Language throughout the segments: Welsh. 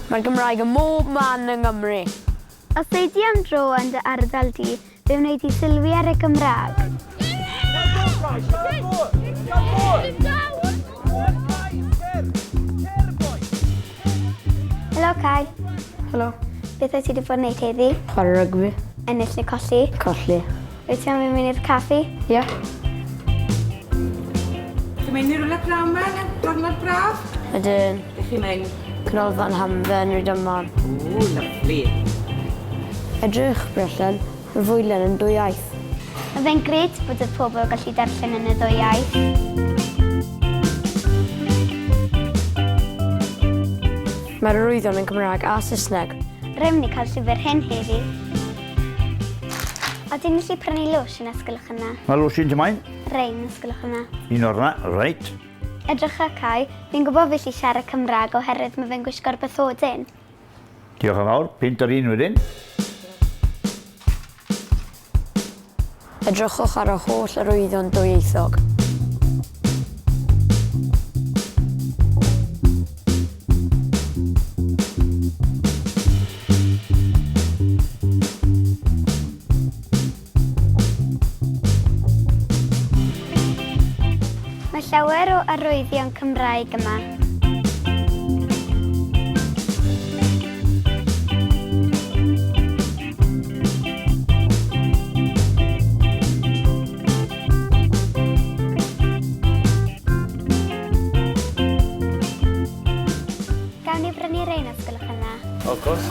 Mae'r Gymraeg yn mob man yng Nghymru. Os ei di am dro yn dy ardal di, fe wneud i sylwi ar y Gymraeg. Helo, Kai. Helo. Beth wyt ti wedi bod yn neud heddi? Chwarae rygbi. Ennill neu colli? Colli. Wyt ti am mynd i'r caffi? Ie. Chi'n mynd i rhywle prawn ma, diwrnod braf? Ydyn. Ydych chi'n mynd? Canolfan Hamdden, Rydymon. O, lyflu. Edrych Bryllyn, mae Fwydlen yn dwy iaith. Mae fe'n gred bod y pobl gallu darllen yn y ddwy iaith. Mae'r arwyddion yn Cymraeg a Saesneg. Rhaid ni cael llyfr hyn heddi. Oedden ni gallu prynu lwsh yn ysgolwch yna? Mae lwsin tymain? Rein ysgolwch yna. Un o'r na, reit. Edrych a Kai, fi'n gwybod felly siarad Cymraeg oherwydd mae fe'n gwisgo'r bathodyn. Diolch yn fawr, pint ar un wedyn. Edrychwch ar y holl arwyddion dwyieithog. Mae llawer o arwyddion Cymraeg yma. Gawn ni brynu rein ysgolwch yna. Of course.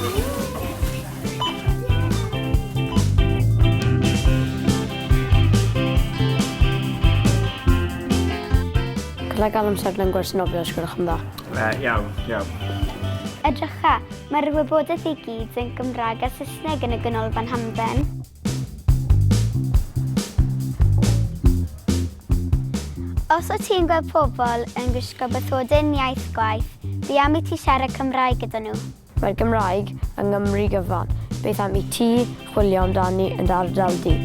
Cyle gael amser yn gwersinofio ysgolwch yn dda. Iawn. Edrycha, mae'r wybodaeth i gyd yn Gymraeg a Saesneg yn y Ganolfan Hamdden. Os o ti'n gweld pobl yn gwisgo bathodyn iaith gwaith, fi am i ti siarad Cymraeg gyda nhw. Mae'r Gymraeg yng Nghymru gyfan. Beth am i ti chwilio amdani yn dy ardal di?